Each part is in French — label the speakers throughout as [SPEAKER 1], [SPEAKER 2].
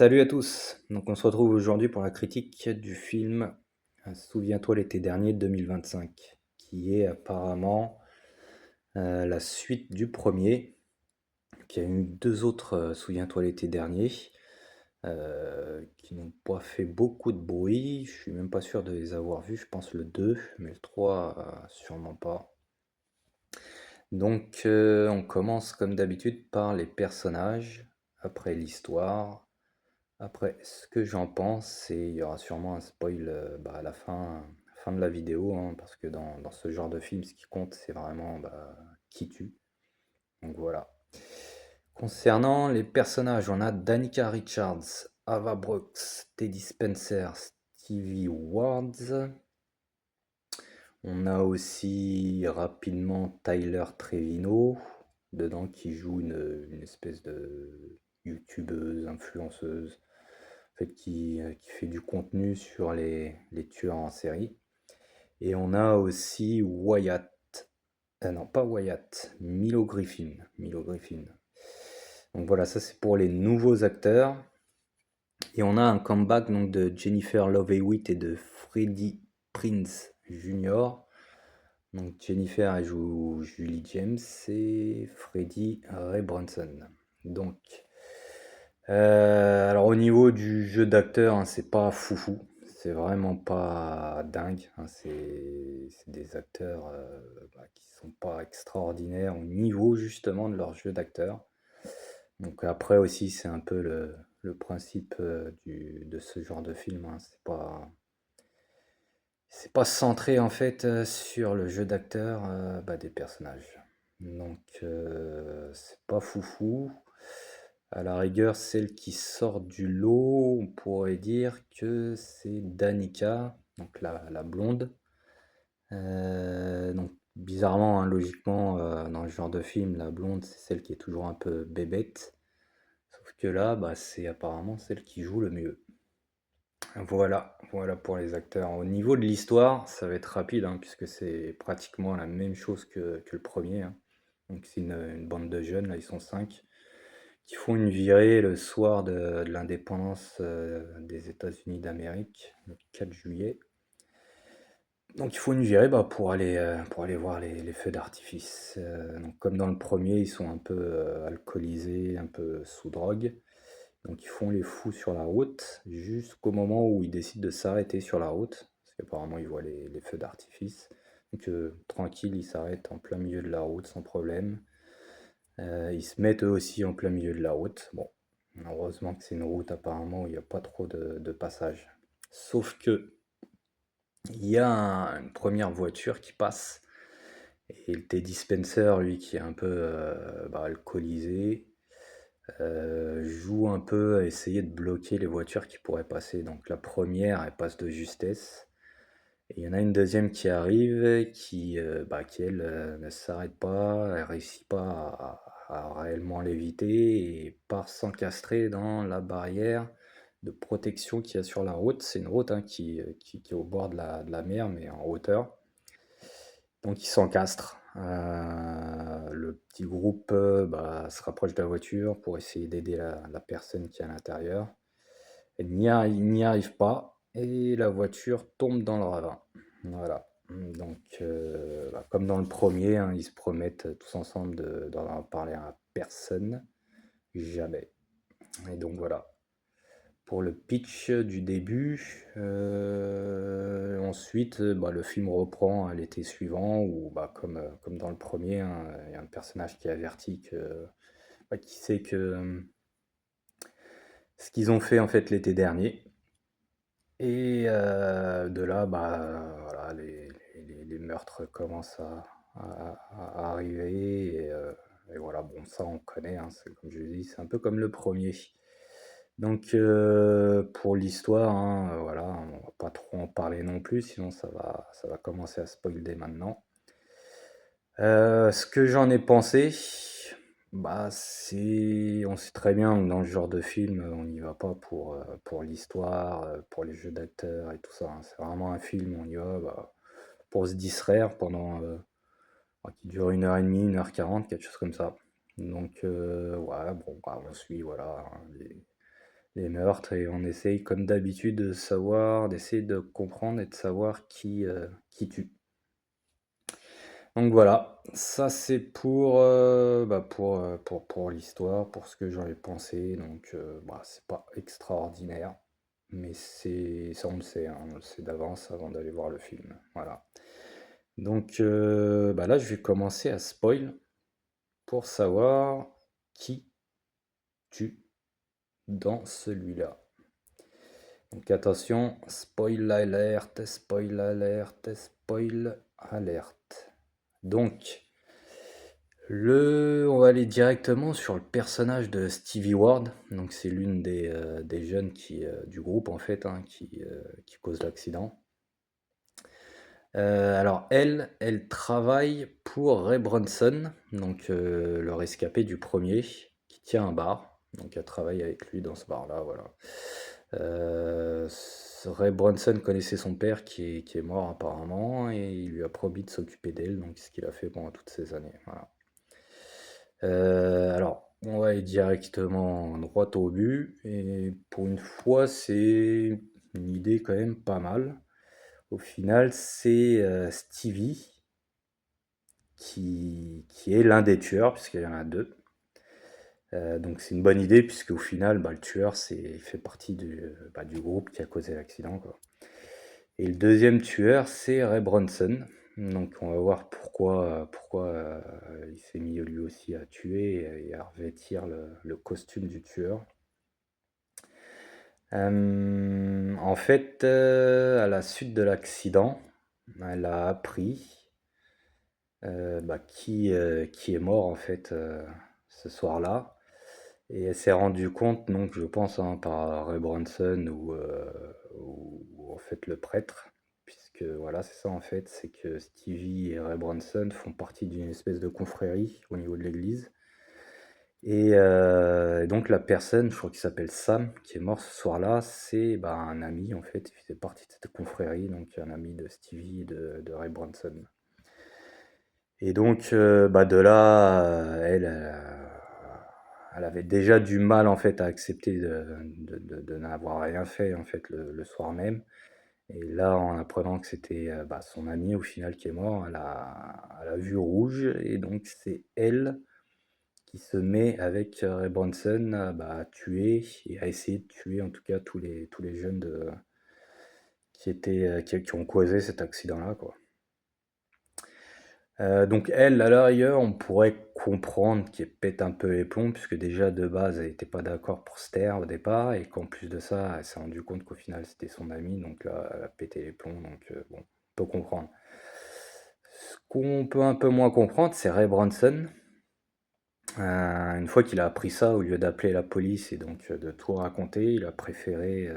[SPEAKER 1] Salut à tous. Donc on se retrouve aujourd'hui pour la critique du film Souviens-toi l'été dernier 2025, qui est apparemment la suite du premier, qui a eu deux autres Souviens-toi l'été dernier, qui n'ont pas fait beaucoup de bruit. Je suis même pas sûr de les avoir vus. Je pense le 2, mais le 3 sûrement pas. Donc on commence comme d'habitude par les personnages, après l'histoire. Après, ce que j'en pense, c'est il y aura sûrement un spoil à la fin de la vidéo, hein, parce que dans ce genre de film, ce qui compte, c'est vraiment qui tue. Donc voilà. Concernant les personnages, on a Danica Richards, Ava Brooks, Teddy Spencer, Stevie Wards. On a aussi rapidement Tyler Trevino, dedans qui joue une espèce de youtubeuse, influenceuse, en fait, qui fait du contenu sur les tueurs en série. Et on a aussi Wyatt, non pas Wyatt, Milo Griffin. Milo Griffin. Donc voilà, ça c'est pour les nouveaux acteurs. Et on a un comeback donc de Jennifer Love Hewitt et de Freddie Prinze Jr. Donc Jennifer elle joue Julie James et Freddie Ray Bronson. Donc alors au niveau du jeu d'acteur, hein, c'est pas foufou, c'est vraiment pas dingue, hein, c'est des acteurs qui sont pas extraordinaires au niveau justement de leur jeu d'acteur. Donc après aussi c'est un peu le principe de ce genre de film, hein, c'est pas centré en fait sur le jeu d'acteur des personnages. Donc c'est pas foufou. À la rigueur, celle qui sort du lot, on pourrait dire que c'est Danica, donc la blonde. Donc bizarrement, hein, logiquement, dans le genre de film, la blonde, c'est celle qui est toujours un peu bébête. Sauf que là, c'est apparemment celle qui joue le mieux. Voilà pour les acteurs. Au niveau de l'histoire, ça va être rapide, hein, puisque c'est pratiquement la même chose que le premier, hein. Donc c'est une bande de jeunes, là ils sont 5, qui font une virée le soir de l'indépendance des États-Unis d'Amérique, le 4 juillet. Donc il faut une virée pour aller voir les feux d'artifice. Donc comme dans le premier, ils sont un peu alcoolisés, un peu sous drogue. Donc ils font les fous sur la route jusqu'au moment où ils décident de s'arrêter sur la route, parce qu'apparemment ils voient les feux d'artifice. Donc tranquille, ils s'arrêtent en plein milieu de la route sans problème. Ils se mettent eux aussi en plein milieu de la route. Bon, heureusement que c'est une route apparemment où il n'y a pas trop de passages. Sauf que il y a une première voiture qui passe et le Teddy Spencer, lui qui est un peu alcoolisé, joue un peu à essayer de bloquer les voitures qui pourraient passer. Donc la première, elle passe de justesse. Et il y en a une deuxième qui arrive, qui elle ne s'arrête pas, elle réussit pas à réellement l'éviter et part s'encastrer dans la barrière de protection qu'il y a sur la route. C'est une route hein, qui est au bord de la mer, mais en hauteur. Donc il s'encastre. Le petit groupe se rapproche de la voiture pour essayer d'aider la personne qui est à l'intérieur. Elle n'y arrive pas et la voiture tombe dans le ravin. Voilà. Donc, comme dans le premier, hein, ils se promettent tous ensemble d'en parler à personne. Jamais. Et donc voilà. Pour le pitch du début, ensuite, le film reprend à l'été suivant, où comme dans le premier, hein, il y a un personnage qui est averti qui sait que ce qu'ils ont fait en fait l'été dernier. Et de là, voilà, les meurtres commencent à arriver. Et voilà, bon, ça on connaît, hein, comme je l'ai dit, c'est un peu comme le premier. Donc pour l'histoire, hein, voilà, on va pas trop en parler non plus, sinon ça va commencer à spoiler maintenant. Ce que j'en ai pensé, on sait très bien que dans ce genre de film, on n'y va pas pour l'histoire, pour les jeux d'acteurs et tout ça, hein. C'est vraiment un film, on y va pour se distraire qui dure 1 heure et demie, 1 heure 40, quelque chose comme ça. Donc ouais, bon, on suit, voilà, hein, les meurtres, et on essaye comme d'habitude d'essayer de comprendre et de savoir qui tue. Donc voilà, ça c'est pour l'histoire, pour ce que j'en ai pensé. Donc c'est pas extraordinaire, mais ça on le sait d'avance avant d'aller voir le film. Voilà. Donc là je vais commencer à spoil pour savoir qui tue dans celui-là. Donc attention, spoil alert, spoil alert, spoil alert. Donc, on va aller directement sur le personnage de Stevie Ward. Donc c'est l'une des jeunes du groupe en fait, hein, qui cause l'accident. Alors elle travaille pour Ray Bronson, donc le rescapé du premier, qui tient un bar. Donc elle travaille avec lui dans ce bar-là, voilà. Ray Bronson connaissait son père qui est mort apparemment, et il lui a promis de s'occuper d'elle, donc c'est ce qu'il a fait pendant toutes ces années. Voilà. Alors, on va aller directement droit au but, et pour une fois, c'est une idée quand même pas mal. Au final, c'est Stevie qui est l'un des tueurs, puisqu'il y en a deux. Donc c'est une bonne idée, puisque au final, le tueur, il fait partie du groupe qui a causé l'accident, quoi. Et le deuxième tueur, c'est Ray Bronson. Donc on va voir pourquoi il s'est mis lui aussi à tuer et à revêtir le costume du tueur. En fait, à la suite de l'accident, elle a appris qui est mort en fait ce soir-là. Et elle s'est rendue compte, donc je pense hein, par Ray Bronson ou en fait le prêtre, puisque voilà c'est ça en fait, c'est que Stevie et Ray Bronson font partie d'une espèce de confrérie au niveau de l'église. Et donc la personne, je crois qu'il s'appelle Sam, qui est mort ce soir-là, c'est un ami en fait, il faisait partie de cette confrérie, donc un ami de Stevie et de Ray Bronson. Et donc, de là, elle avait déjà du mal en fait à accepter de n'avoir rien fait en fait le soir même. Et là, en apprenant que c'était son ami au final qui est mort, elle a vu rouge, et donc c'est elle qui se met avec Ray Bronson à tuer et à essayer de tuer en tout cas tous les jeunes qui ont causé cet accident-là, quoi. Donc elle, à l'arrière, on pourrait comprendre qu'elle pète un peu les plombs, puisque déjà de base, elle n'était pas d'accord pour se taire au départ, et qu'en plus de ça, elle s'est rendu compte qu'au final c'était son ami, donc là, elle a pété les plombs, donc bon, on peut comprendre. Ce qu'on peut un peu moins comprendre, c'est Ray Bronson. Une fois qu'il a appris ça, au lieu d'appeler la police et donc de tout raconter, il a préféré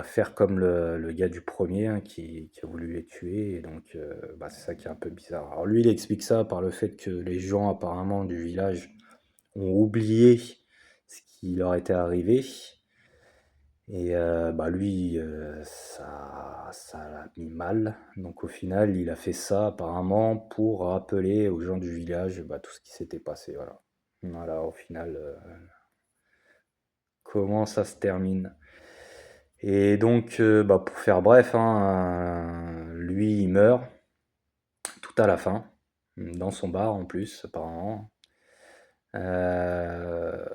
[SPEAKER 1] faire comme le gars du premier hein, qui a voulu les tuer. Et donc c'est ça qui est un peu bizarre. Alors lui, il explique ça par le fait que les gens apparemment du village ont oublié ce qui leur était arrivé. Et lui, ça l'a mis mal. Donc au final, il a fait ça apparemment pour rappeler aux gens du village tout ce qui s'était passé. Voilà. Voilà, au final, comment ça se termine. Et donc, pour faire bref, hein, lui, il meurt tout à la fin, dans son bar en plus, apparemment. Euh,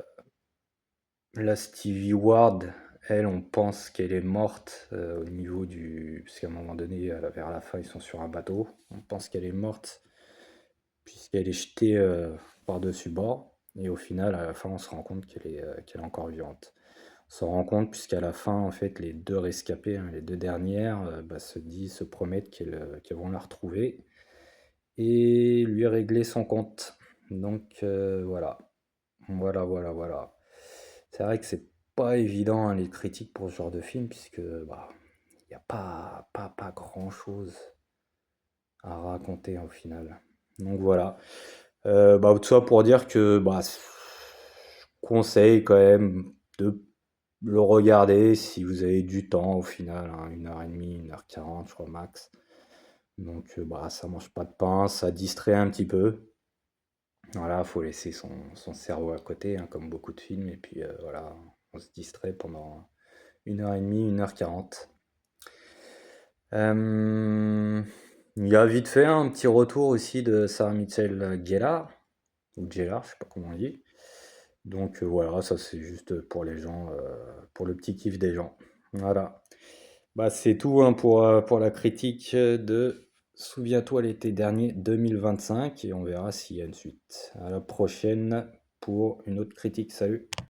[SPEAKER 1] la Stevie Ward, elle, on pense qu'elle est morte au niveau du... Parce qu'à un moment donné, vers la fin, ils sont sur un bateau. On pense qu'elle est morte puisqu'elle est jetée par-dessus bord. Et au final, à la fin, on se rend compte qu'elle est encore vivante. On s'en rend compte puisqu'à la fin, en fait, les deux rescapés, hein, les deux dernières, se promettent qu'elles vont la retrouver et lui régler son compte. Donc voilà, voilà. C'est vrai que c'est pas évident hein, les critiques pour ce genre de film puisque il n'y a pas grand-chose à raconter au final. Donc voilà. Tout ça pour dire que je conseille quand même de le regarder si vous avez du temps au final, hein, 1h30, 1h40 je crois max. Donc ça mange pas de pain, ça distrait un petit peu. Voilà, faut laisser son cerveau à côté, hein, comme beaucoup de films, et puis voilà, on se distrait pendant 1h30, 1h40. Euh, il y a vite fait un petit retour aussi de Sarah Michelle Gellar, ou Gellar, je sais pas comment on dit. Donc voilà, ça c'est juste pour les gens, pour le petit kiff des gens. Voilà. Bah c'est tout hein, pour la critique de Souviens-toi l'été dernier 2025 et on verra s'il y a une suite. À la prochaine pour une autre critique. Salut!